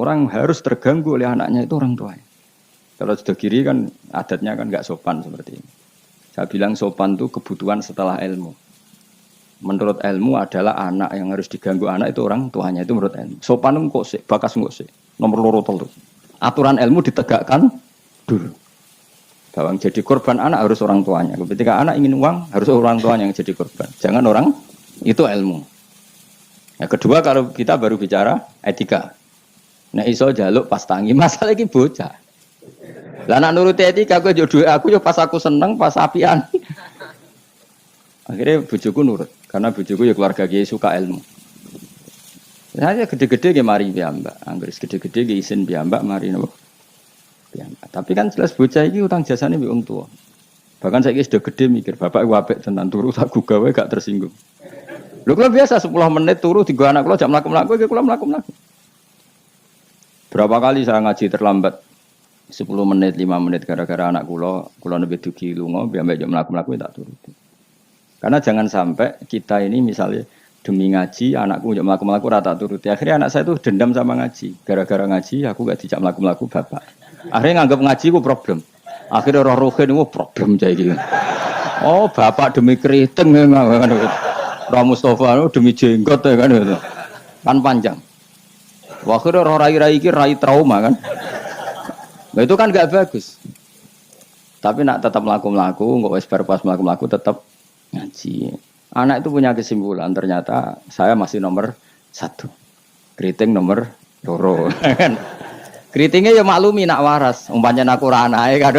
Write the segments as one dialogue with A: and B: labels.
A: Orang harus terganggu oleh anaknya itu orang tuanya. Kalau sudah kiri kan adatnya kan nggak sopan seperti ini. Saya bilang sopan itu kebutuhan setelah ilmu. Menurut ilmu adalah anak yang harus diganggu anak itu orang tuanya, itu menurut ilmu. Sopan itu kok sih, bakas kok sih. Nomor loro telu. Aturan ilmu ditegakkan dulu. Bahwa yang jadi korban anak harus orang tuanya. Ketika anak ingin uang harus orang tuanya yang jadi korban. Jangan orang, itu ilmu. Yang kedua kalau kita baru bicara etika. Nah iso jaluk pas tangi masalah iki bocah. Lah nak nuruti etika aku yo duwe aku yo pas aku seneng pas apian. Akhirnya bojoku nurut karena bojoku ya keluarga kiai suka ilmu. Saya gede-gede ge mari piyambak, anggere gede-gede ge isin piyambak mari napa. Piyambak. Tapi kan jelas bocah iki utang jasane mbek wong tuwa. Bahkan saiki sudah gede mikir bapak apik tenan turu tak gawe gak tersinggung. Lho kula biasa 10 menit turu digo anak kula jam mlaku-mlaku iki kula mlaku-mlaku. Berapa kali saya ngaji terlambat 10 menit, 5 menit gara-gara anak kula nembe dugi lunga, biar jam mlaku-mlaku tak turuti. Karena jangan sampai kita ini misalnya demi ngaji, anakku jam mlaku-mlaku ora tak turuti. Akhirnya anak saya itu dendam sama ngaji. Gara-gara ngaji aku gak dijak mlaku-mlaku bapak. Akhirnya nganggap ngaji ku problem. Akhirnya roh rohin itu problem saya gitu. Oh bapak demi keriting kan. Roh Mustafa demi jenggot ya kan gitu. Kan panjang. Akhirnya roh rai-rai iki rai trauma kan. Nah, itu kan gak bagus. Tapi nak tetap melaku-melaku, nggak wes pas melaku-melaku tetap ngaji. Anak itu punya kesimpulan. Ternyata saya masih nomor 1. Keriting nomor 2. Keritingnya ya maklumi nak waras. Umpamanya nak ora anake kan.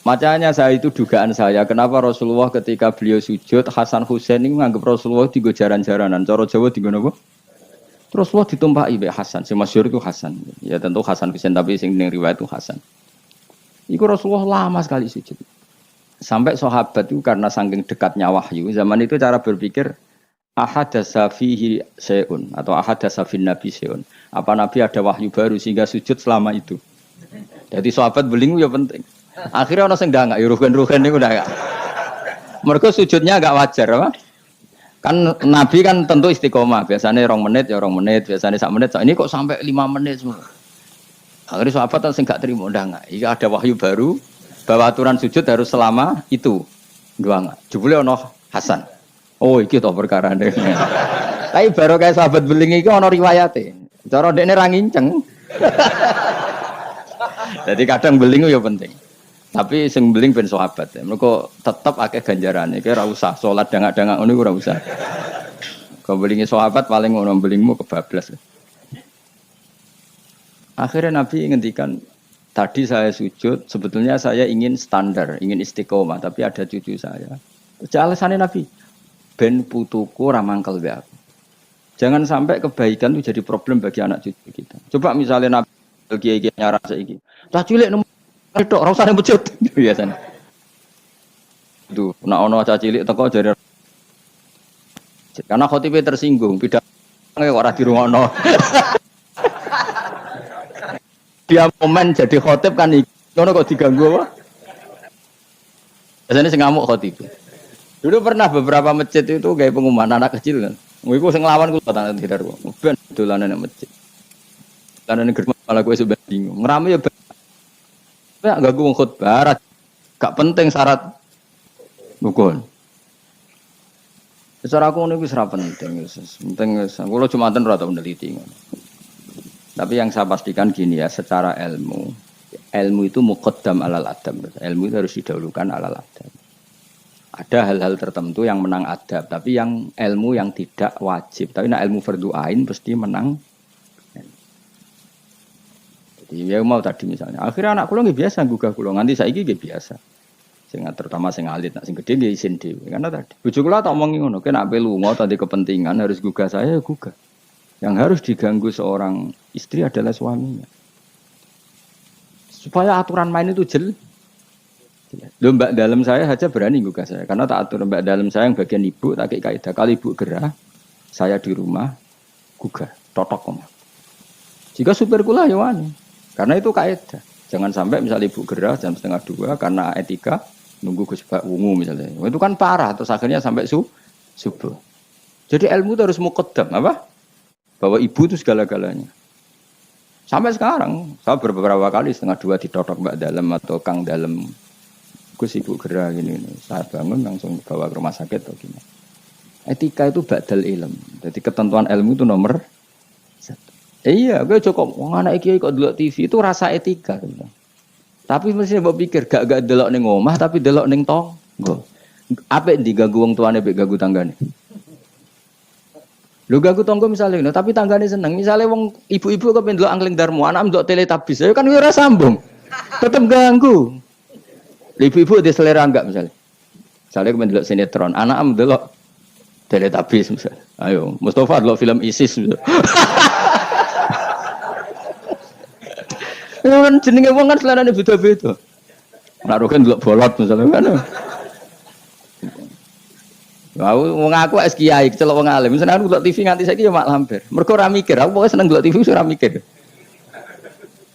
A: Makanya saya itu dugaan saya. Kenapa Rasulullah ketika beliau sujud Hasan Husain ini menganggap Rasulullah tiga jaran-jaranan. Cara Jawa tiga apa? Rasulullah ditumpahi be Hasan. Si masyhur itu Hasan. Ya tentu Hasan Husain tapi sing ning riwayat itu Hasan. Iku Rasulullah lama sekali sujud. Sampai sahabat itu karena saking dekatnya wahyu. Zaman itu cara berpikir ahadasa fihi syai'un atau ahadasa fin nabi syai'un. Apa nabi ada wahyu baru sehingga sujud selama itu. Jadi sahabat belingu ya penting. Akhirnya orang sing ndak ya rugen-rugen niku ndak. Mergo sujudnya agak wajar apa? Kan Nabi kan tentu istiqomah. Biasanya 2 menit ya 2 menit, biasanya 1 menit. Ini kok sampai 5 menit semua. Akhirnya sahabat sing gak terima ndak. Iki ada wahyu baru bahwa aturan sujud harus selama itu. Ndak. Jebule ono Hasan. Oh iki to perkarane. Tapi baru kayak sahabat beling iki ono riwayate. Cara dekne ra nginceng. Jadi kadang beling ya penting. Tapi sing beling ben sahabat ya. Mergo tetep akeh ganjarane. Ki ora usah salat dangak-dangak ngono ora usah. Kau belingi sahabat paling ngono belingmu kebablas. Akhirnya Nabi ngendikan, tadi saya sujud, sebetulnya saya ingin standar, ingin istiqomah, tapi ada cucu saya. Alasannya Nabi, ben putuku ramangkel be aku. Jangan sampai kebaikan itu jadi problem bagi anak cucu kita. Coba misalnya Nabi kiai-kiai nyaran saiki. Cah cilik tok ora usah masjid biasane. Duh, nek ana cah cilik teko jare karena khotibe tersinggung, pidato ora dirungokno. Dia momen jadi khotib kan ngono kok diganggu apa? Biasane sing ngamuk khotib. Dulu pernah beberapa masjid itu gawe pengumuman anak kecil kan. Iku sing nglawan kula tak tidar kok. Ben dolanan nang masjid. Karena negeri malah gue sudah bingung. Ngerame ya enggak gue khutbah, gak penting syarat rukun. Secara aku ini ora penting, penting kalau Jumatan ora tau meneliti. Tapi yang saya pastikan gini ya, secara ilmu itu muqaddam alal adab. Ilmu itu harus didahulukan alal adab. Ada hal-hal tertentu yang menang adab, tapi yang ilmu yang tidak wajib. Tapi nah ilmu fardhu ain pasti menang. Ya mau tadi misalnya, akhirnya anak kula nggih biasa gugah kula, nganti saiki nggih biasa. Sing terutama sing alit, nak sing gede nggih isin dhewe. Karena tadi bojo kula tak omongi ngono, nek ape lunga tadi kepentingan harus gugah saya ya gugah. Yang harus diganggu seorang istri adalah suaminya. Supaya aturan main itu jelas. Lho mbak dalam saya aja berani gugah saya, karena tak atur mbak dalam saya yang bagian ibu tak kaidah. Kalau ibu gerah, saya di rumah gugah, totok kok. Jika supir kula ya wani. Karena itu kaidah. Jangan sampai misalnya ibu gerah jam 1:30 karena etika nunggu Gus Bak wungu misalnya. Itu kan parah terus akhirnya sampai subuh. Jadi ilmu itu harus muqaddam apa? Bahwa ibu itu segala-galanya. Sampai sekarang, saya beberapa kali setengah dua ditotok Mbak Dalem atau Kang Dalem. Gus ibu gerak gini. Saya bangun langsung bawa ke rumah sakit atau gimana. Etika itu badal ilm. Jadi ketentuan ilmu itu nomor satu. Iya, gue cukup. Wong anak iki kok delok TV itu rasa etika. Gitu. Tapi mesti mbok pikir gak delok ning omah tapi delok ning tangga. Apik diganggu wong tuane mbek ganggu tanggane. Lho ganggu tangga misalnya, no, tapi tanggane seneng. Misalnya wong ibu-ibu kok pendelok angling darmo, anak ndelok teletabis, ya kan ora sambung. Tetep ganggu. Ibu-ibu ada selera enggak misalnya? Misalnya kok pendelok sinetron, anak ndelok teletabis misalnya. Ayo, Mustafa ndelok film ISIS misalnya. Ya kan jenenge wong kan selerane beda-beda. Nek roken ndelok bolot misalnya kan. Wong aku es kiai kecelok wong alim. Seneng ndelok TV nganti saiki ya mak lampir. Mergo ora mikir, aku pokoke seneng ndelok TV ora mikir.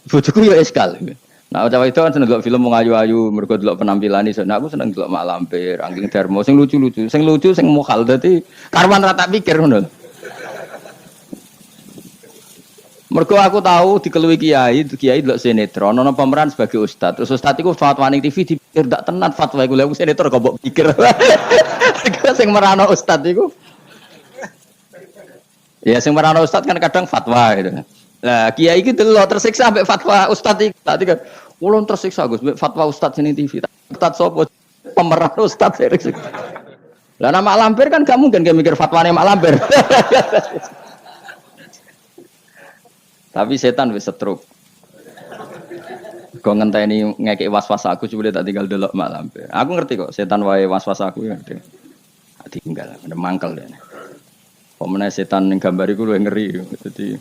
A: Bojoku ya eskal. Nah, cawe itu kan seneng ndelok film wong ayu-ayu, mergo ndelok penampilane. Nah, aku seneng ndelok mak lampir, angking darmo sing lucu-lucu. Sing lucu sing mokal dadi karwan ra tak pikir ngono. Mergo aku tahu dikeluwi kiai delok sinetron ana pemeran sebagai ustaz. Terus ustaz iku fatwa ning TV dipikir ndak tenan fatwa iku. Lha sinetron kok mbok pikir. Sing merano ustaz iku. Ya sing merano ustaz kan kadang fatwa gitu. Lah kiai iki delok tersiksa mbek fatwa ustaz iki. Tadi kan ulun tersiksa Gus mbek fatwa ustaz ning TV. Ustaz sapa? Pemeran ustaz. Lah nama lampir kan gak mungkin dia mikir fatwane mak lampir. Tapi setan wis setruk. Kok ngenteni ngekek was-was aku coba tak tinggal delok mak lampir. Aku ngerti kok setan wae was-was aku ya ngerti. Tinggal mangkel ya. Pemene setan ning gambar iku luwih ngeri. Jadi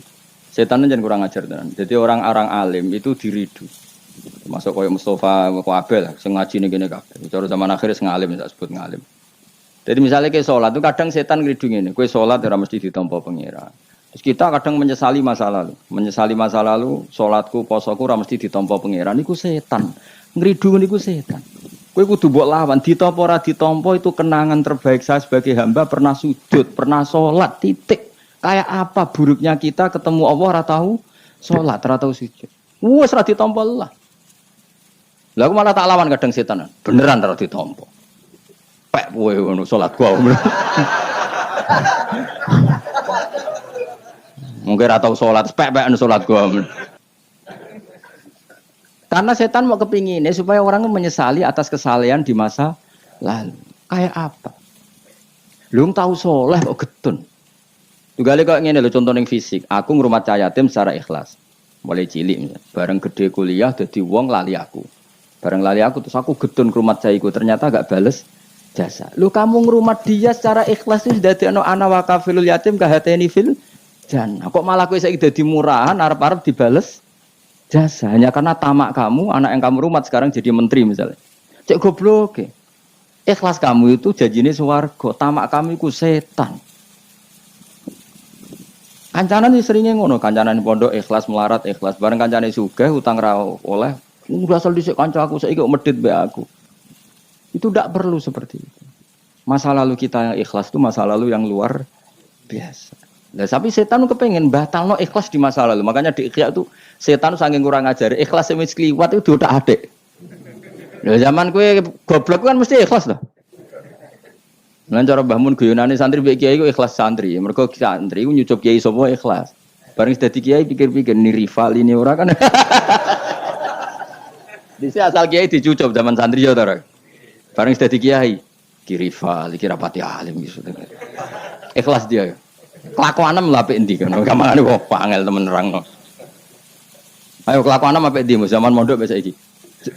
A: setan jan kurang ajar tenan. Jadi orang-orang alim itu diridu. Masuk koyo Mustafa Kabel sing ngaji ning kene kabeh. Cara zaman akhir sing alim tak sebut ngalim. Jadi misalnya ke sholat itu kadang setan ngridung ngene. Kowe sholat ora mesti ditampa pengira. Terus kita kadang menyesali masa lalu, sholatku, posoku, ora mesti ditampa pengiran. Niku setan, ngridung niku setan. Kowe kudu mbok lawan, ditampa ora ditampa itu kenangan terbaik saya sebagai hamba pernah sujud, pernah sholat, titik. Kayak apa buruknya kita ketemu Allah ora tahu sholat, ora tahu sujud. Wes ora ditampa lah. Lah aku malah tak lawan kadang setan. Beneran ora ditampa. Pek kowe ngono sholat gua. Mungkin atau sholat, spek-spekan sholat gua. Karena setan mau kepinginnya supaya orang menyesali atas kesalahan di masa lalu. Kayak apa? Belum tahu soleh kok getun. Juga kok ngene lho contoh ning fisik. Aku ngrumat cah yatim secara ikhlas. Mulai cilik misalnya. Bareng gede kuliah dadi wong lali aku. Bareng lali aku terus aku getun ngrumat cah iku ternyata gak bales jasa. Lu kamu ngrumat dia secara ikhlas itu dadi ana wakafilul yatim kahateni fil jangan. Kok malah kowe saiki dadi murahan arep-arep dibales jasa hanya karena tamak kamu, anak yang kamu rumat sekarang jadi menteri misalnya. Cek goblok. Ikhlas kamu itu janjine swarga, tamak kamu iku setan. Kancanan iki seringe ngono, kancanan pondok ikhlas melarat ikhlas, bareng kancane sugih utang ra oleh, udah asal dhisik kanca aku saiki kok medhit mbek aku. Itu tidak perlu seperti itu. Masa lalu kita yang ikhlas itu masa lalu yang luar biasa. Nah, tapi setan kepengen batalno ikhlas di masa lalu. Makanya di Ikhya itu setan saking kurang ajar. Ikhlas semis kliwat itu udah adek. Nah, zaman kue goblok kan mesti ikhlas loh. Lan cara Mbah Mun guyonane santri mbek kiai iku ikhlas santri. Mergo santri ku nyucup kiai sapa ikhlas. Bareng dadi kiai pikir-pikir ni rival ini ora kan. Dise asal kiai dicucup zaman santri ya to. Bareng dadi kiai ki rival iki rapati alim gitu. Ikhlas dia. Kelakuanem lha apik endi kan. Gampangane kok angel temen nerangno. Ayo kelakuanem apik endi zaman mondok wis saiki.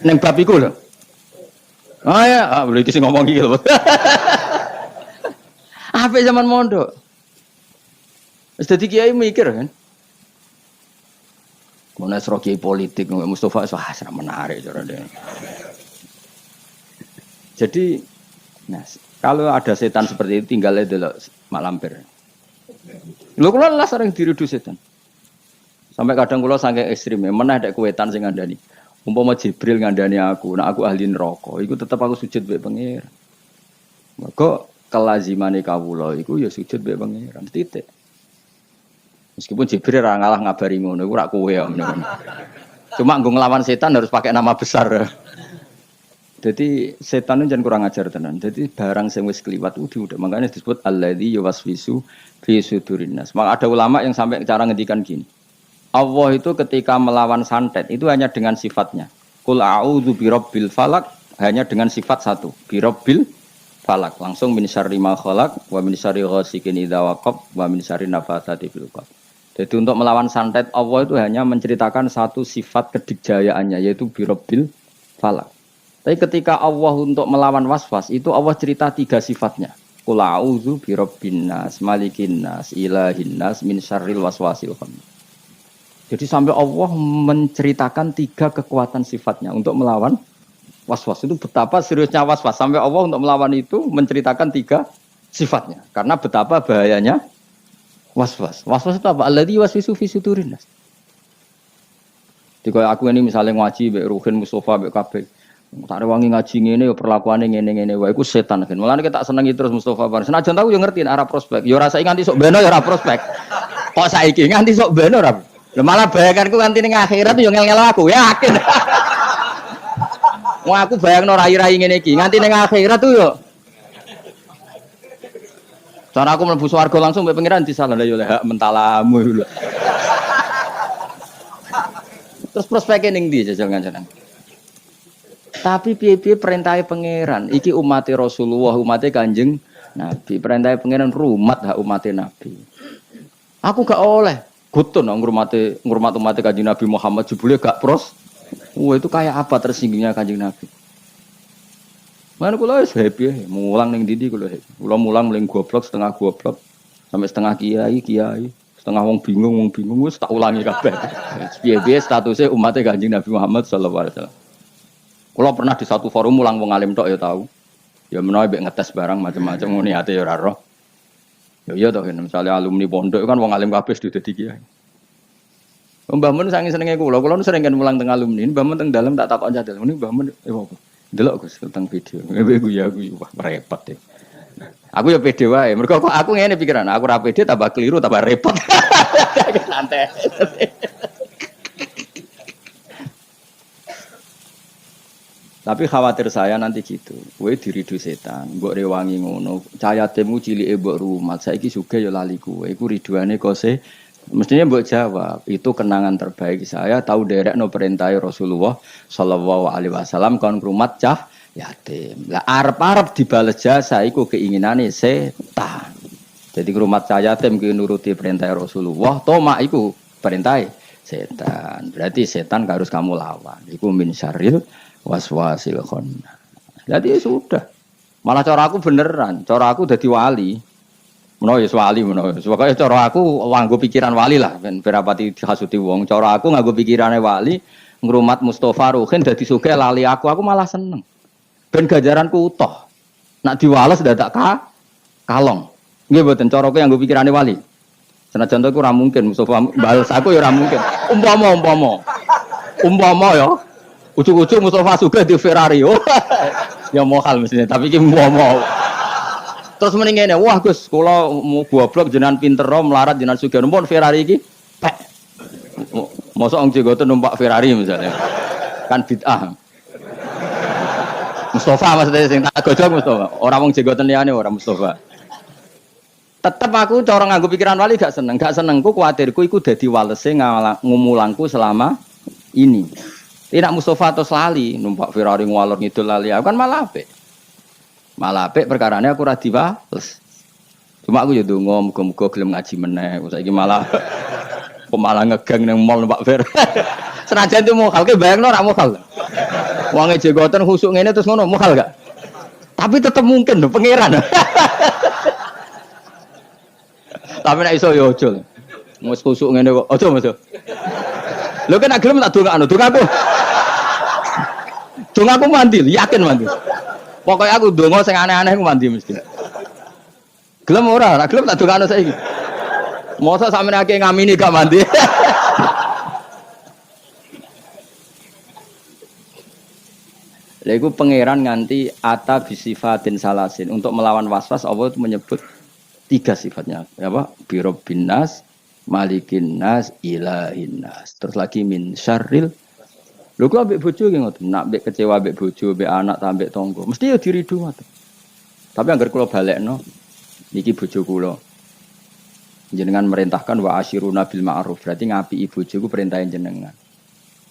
A: Ning bab iku lho. Ah ya, boleh iki sing ngomong iki lho. Apik zaman mondok. Wis dadi kiai mikir kan. Kono sro kiai politik Mustafa wah ora menarik cara dia. Jadi nah, kalau ada setan seperti itu tinggalnya delok mak lampir. Lho kula lah sering diridu setan. Sampai kadang kula saking ekstrem, meneh nek kuwetan sing ngandani. Umpama Jibril ngandani aku, nek aku ahli neraka, iku tetep aku sujud mbek pengira. Mergo kelazimane kawula iku ya sujud mbek pangeran titik. Meskipun Jibril ora ngalah ngabari ngono iku ora kowe ya. Cuma nggo nglawan setan harus pakai nama besar. Jadi setan itu jangan kurang ajar tenan. Jadi barang sing wis kliwat udah makanya disebut alladzi yuwaswisu fi sudurin nas. Maka ada ulama yang sampai cara ngendikan gini. Allah itu ketika melawan santet itu hanya dengan sifatnya. Qul a'udzu birabbil falaq hanya dengan sifat satu, birabbil falaq. Langsung min syarri ma khalaq wa min syarri ghasikin idza waqab wa min syarri nafatsati fil 'uqad. Jadi untuk melawan santet Allah itu hanya menceritakan satu sifat kedikjayaannya yaitu birabbil falaq. Tapi ketika Allah untuk melawan waswas itu Allah cerita 3 sifatnya. Qul a'udzu birabbin nas, malikin nas, ilahin nas, min syarril waswasil khannas. Jadi sampai Allah menceritakan 3 kekuatan sifatnya untuk melawan waswas. Itu betapa seriusnya waswas. Sampai Allah untuk melawan itu menceritakan 3 sifatnya. Karena betapa bahayanya waswas. Waswas itu apa? Alladzi yuwaswisu fi sudurin nas. Jadi aku ini misalnya ngaji mbek Ruhin Mustofa mbek kabeh. Tak rewangi ngaji ngene yo perlakuane ngene-ngene wae iku setan kan. Mulane kita senengi terus Mustofa bar. Senajan tahu yo ngerti arah prospek. Yo rasa nganti sok beno yo ora prospek. Kok saiki nganti sok beno ora. Lha malah bayanganku nganti ning akhirat yo ngel-ngel aku, yakin. Wong aku bayangno rai-rai ngene iki, nganti ning akhirat tuh yo. Cara aku mlebu swarga langsung mbek pangeran disalah lha yo hak mentalamu lho. Terus prospeknya ning ndi jajal ngancen. Tapi piye-piye perintahnya pangeran, iki umatnya Rasulullah, umatnya Kanjeng Nabi, perintahnya pangeran rumat hak umatnya Nabi. Aku gak oleh gutun ngurmat umatnya Kanjeng Nabi Muhammad jebule gak pros. Wah itu kayak apa tersinggungnya Kanjeng Nabi. Mana kula wis happy, mulang ning ndi kula happy. Kula mulang mling goblok setengah goblok sampai setengah kiai, setengah wong bingung wis tak ulangi kabeh. Piye-piye statusnya umatnya Kanjeng Nabi Muhammad sallallahu alaihi wasallam. Kula pernah di satu forum mulang wong alim tok ya tahu. Ya menawa mbek ngetes barang macam-macam ngene ate ya ora roh. Ya iya toh misalnya alumni pondok kan wong alim kabeh sudah dadi kiai. Mbah Mun saking senenge kula nu sering kan mulang teng alumni, Mbah Mun teng dalem tak takon cadel. Ini Mbah Mun apa? Delok Gus teng video. Iku ya wah repot ya. Aku ya pede wae. Mergo aku ngene pikiran, aku ora pede tambah keliru tambah repot. Santai. Tapi khawatir saya nanti gitu. Kowe diridu setan, mbok rewangi ngono. Cayatemu cilike mbok rumat. Saiki sugih ya lali kowe. Iku riduane kose. Mestinya mbok jawab. Itu kenangan terbaik saya tahu derekno perintah Rasulullah sallallahu alaihi wasallam kon rumat cah yatim. Lah arep-arep dibales jasa iku keinginane setan. Jadi rumat cah yatim ki nuruti perintah Rasulullah, tomak iku perintah setan. Berarti setan harus kamu lawan. Iku min syarril waswasil khannas. Jadi sudah. Malah cara aku beneran, cara aku dadi wali. Menawa ya wali menawa. Pokoke cara aku nganggo pikiran wali lah ben berapati dihasuti wong. Cara aku nganggo pikirane wali, ngrumat Mustofa Ruhin dadi sugih lali aku malah seneng. Ben ganjaranku utuh. Nak diwales dadak kalong. Nggih mboten cara aku nganggo pikirane wali. Senajan to iku ora mungkin Mustofa bales aku ya ora mungkin. Umpama ya ujuk-ujuk Mustofa juga di Ferrari. Oh, ya mohal mestinya, tapi iki mau. Terus mending ngene, wah Gus, kula mau goblok jenengan pinter melarat jenengan sugih numpun Ferrari iki. Pek. Mosok wong jenggoten numpak Ferrari misalnya. Kan bid'ah. Mustofa maksudnya sing tak gojok Mustofa. Ora wong jenggoten liyane ora Mustofa. Tetep aku cara nganggo pikiran wali gak seneng. Gak senengku kuwatirku iku dadi walese ngumulangku selama ini. Tidak Mustofa atau lali numpak Ferrari ngalor ngidul lali aku kan malah apik. Malah apik perkarane aku ora diwales. Cuma aku ya ndonga muga-muga gelem ngaji meneh. Saiki malah ngegang nang mall numpak Ferrari. Senajan itu mokal ke bayangno ora mokal. Wonge jenggoten khusuk ngene terus ngono mokal gak? Tapi tetep mungkin lho pangeran. Tapi nek iso ya aja. Wis khusuk ngene kok aja Mas. Lho kan gelem tak dongakno, dongaku mandi, yakin mandi. Pokoknya aku donga sing aneh-aneh aku mandi mesti. Gelem ora gelem tak dongakno saiki. Mosok sampeyan akeh ngamini gak mandi. Lha iku pangeran nganti ata bisifatin salasin. Untuk melawan waswas Allah itu menyebut 3 sifatnya. Apa? Birabbin nas, malikin nas, ilahin nas. Terus lagi min syarril. Lho kok ambek bojo ki ngoten. Nak ambek kecewa ambek bojo, ambek anak ta ambek tangga. Mesti ya diridu ngoten. Tapi anggar kula balekno niki bojo kula. Jenengan merintahkan wa asyiruna bil ma'ruf. Berarti ngapiki bojo ku perintahe jenengan.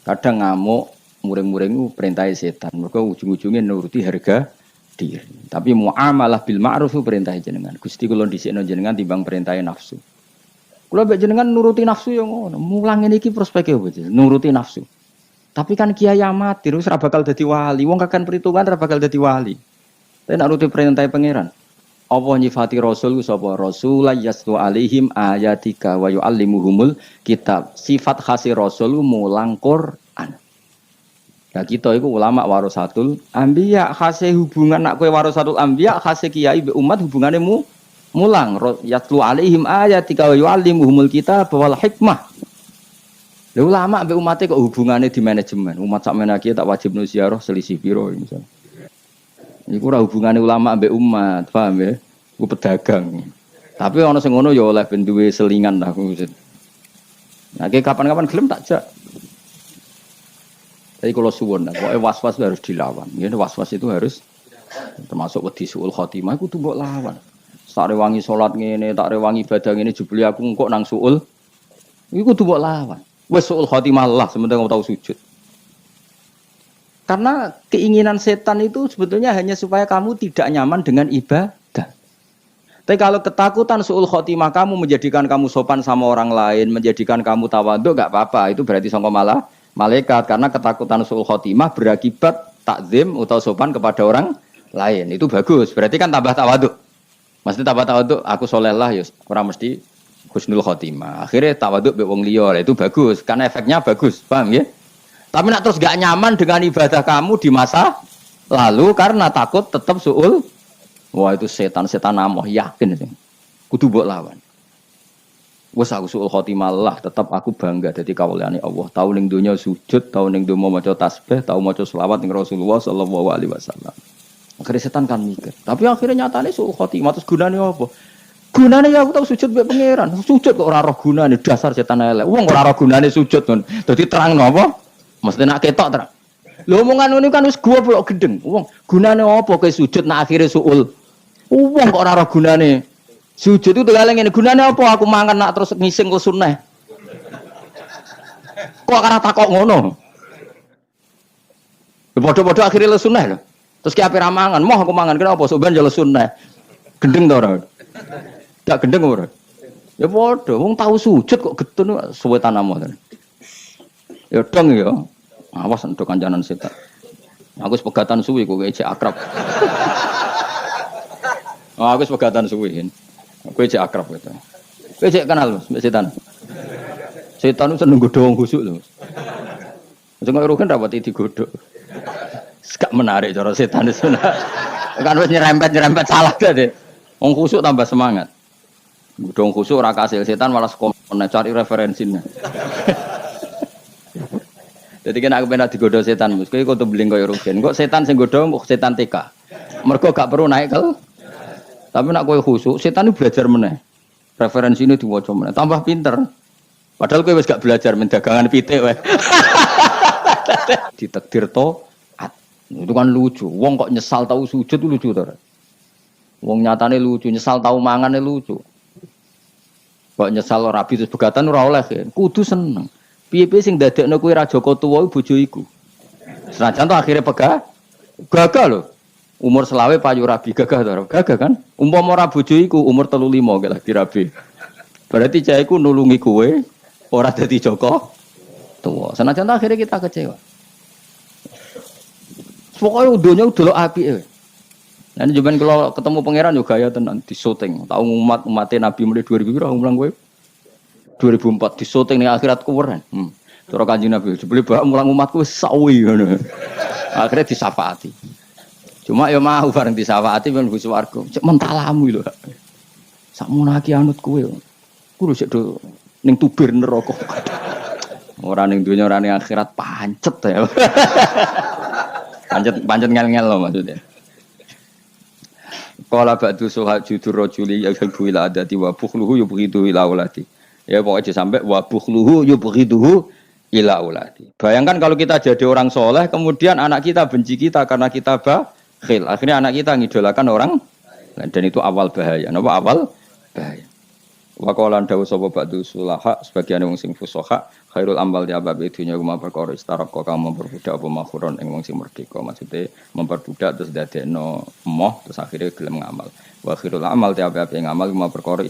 A: Kadang ngamuk muring-muring itu perintah setan. Mereka ujung-ujungnya nuruti harga diri. Tapi muamalah bil ma'ruf itu perintah jenengan. Gusti kula dhisikno jenengan timbang perintah nafsu. Kula mbek jenengan nuruti nafsu yo ngono. Mulang ngene iki prospeke opo? Nuruti nafsu. Tapi kan kiai amatir wis ora bakal dadi wali. Wong kakan perhitungan ora bakal dadi wali. Tapi nek nuruti perintah pangeran. Apa nyifati rasul sapa? Rasul yaslu alaihim ayatika wa yuallimuhumul kitab. Sifat khasi rasul mulang Quran. Nah kita itu ulama warasatul anbiya, khase hubungan nak kowe warasatul anbiya, khase kiai be umat hubungane mulang yatlu alaihim ayatika wa yuallimuhumul kitab wal hikmah. Lha ulama be umate kok hubungane di manajemen. Umat sakmene iki tak wajib ziarah selisih piro misal. Iku ora hubungane ulama be umat, paham ya? Ku pedagang. Tapi ana sing ngono ya oleh ben duwe selingan lah aku. Nah, kapan-kapan gelem tak jak. Tapi kalau suwon, pokoknya was-was harus dilawan. Ini was-was itu harus termasuk wedi suul khotimah. Aku tuh mbok lawan. Tak rewangi sholat ngene, tak rewangi ibadah ngene, jebule aku engkok nang suul. Iku tuh mbok lawan. Wes suul khotimah lah, sementara kamu tahu sujud. Karena keinginan setan itu sebetulnya hanya supaya kamu tidak nyaman dengan ibadah. Tapi kalau ketakutan suul khotimah kamu menjadikan kamu sopan sama orang lain, menjadikan kamu tawadhu, gak apa-apa. Itu berarti sangka malah malaikat, karena ketakutan suul khotimah berakibat takzim atau sopan kepada orang lain. Itu bagus. Berarti kan tambah tawadhu. Mesti tambah tawadhu, aku soleh lah ya, orang mesti husnul khotimah. Akhirnya tawadhu be wong liya. Itu bagus, karena efeknya bagus. Paham ya? Tapi nak terus gak nyaman dengan ibadah kamu di masa lalu karena takut tetap suul. Wah itu setan-setan amoh, yakin itu. Kudu mbok lawan. Wes aku suul khotimah lah, tetap aku bangga dadi kawulane Allah. Tau ning donya sujud, tau ning donya maca tasbih, tau maca selawat ning Rasulullah sallallahu alaihi wasallam. Akhirnya setan kan mikir. Tapi akhirnya nyatane suul khotimah terus gunane apa? Gunane ya aku tau sujud mbek pangeran. Sujud kok ora roh gunane, dasar setan elek. Wong ora roh gunane sujud kon. Dadi terangno apa? Mesti nak ketok terang. Lho omongan ngono kan wis goblok gendeng. Wong gunane apa kowe sujud nak akhire suul? Wong kok ora roh gunane. Sujud itu tegaleng ngene, gunane apa aku mangan nak terus ngising kok sunah. Kok ora takok ngono. Padha-padha akhire le sunah lho. Terus ki ape ra mangan, moh aku mangan kira apa sok ben jale sunah. Gendeng to ora? Gak gendeng ora? Ya padha, wong tau sujud kok getun suwe tanamo. Ya dong ya. Awas entuk kancanan setan. Aku wis pegatan suwi kok ejek akrab. Oh, aku wis pegatan suwi. Kowe cek akrab gitu. Kowe cek kenal Mas, mbek setan. Setan itu seneng godho wong khusuk lho. Sing kok rugen rapati digodhog. Gak menarik cara setan itu. Kan wis nyerempet salah deh. Wong khusuk tambah semangat. Godho wong khusuk ora kasil setan malah komene cari referensinya. Jadi kan aku pengen digodho setan, Mus. Kowe kudu beling koyo rugen. Kok setan sing godho kok setan TK. Mergo gak perlu naik ke. Tapi nak kowe khusuk, setan itu belajar meneh. Referensi ini diwaca meneh, tambah pinter. Padahal kowe wis gak belajar mendagangan pitik wae. Ditakdir taat. Itu kan lucu. Wong kok nyesal tahu sujud itu lucu to. Wong nyatane lucu, nyesal tahu mangane lucu. Kok nyesal rabi terus begatan ora oleh. Kudu seneng. Piye-piye sing dadekno kowe ra Joko tuwa bojo iku. Senajan to akhire gagal lho. Umur selawe payu rabi gagah to, gagah kan? Umpama ora bojo iku umur 35 gak lagi rabi. Berarti cah iku nulungi kowe ora dadi Joko tuwa. Senajan akhirnya kita kecewa. Pokoke donya delok apike. Lah njenengan kalau ketemu pangeran yo gaya tenan di syuting. Tahu umat-umate Nabi mulai 2000 piro mulang kowe? 2004 di syuting ning akhirat kuweren. Cara Kanjeng Nabi jebule bak mulang umatku wis sawi ngono. Akhirnya disafaati. Cuma ya mau bareng disafaati ben mlebu swarga. Cek mentalamu lho. Sakmono aki anut kowe. Kudu sik do ning tubir neraka. Ora ning donya ora ning akhirat pancet ya. Pancet ngel-ngel loh maksudnya. Qala ba'du suhajudur rajuli yuhibbu ila adati wa bukhluhu yubghidu ila auladi. Ya pokoknya sampai wa bukhluhu yubghiduhu ila auladi. Bayangkan kalau kita jadi orang soleh, kemudian anak kita benci kita karena kita bakhil. Akhirnya anak kita ngidolakan orang, dan itu awal bahaya. Napa awal bahaya? Wa qala dawu sapa ba'du sulaha sebagian wong sing fusoha khairul amal ya bab dunya kuma perkara istaraq kang memperbudak apa makhuron ing wong sing merdeka. Maksude memperbudak terus dadekno moh terus akhirnya gelem ngamal. Wa khairul amal ya bab ing amal kuma perkara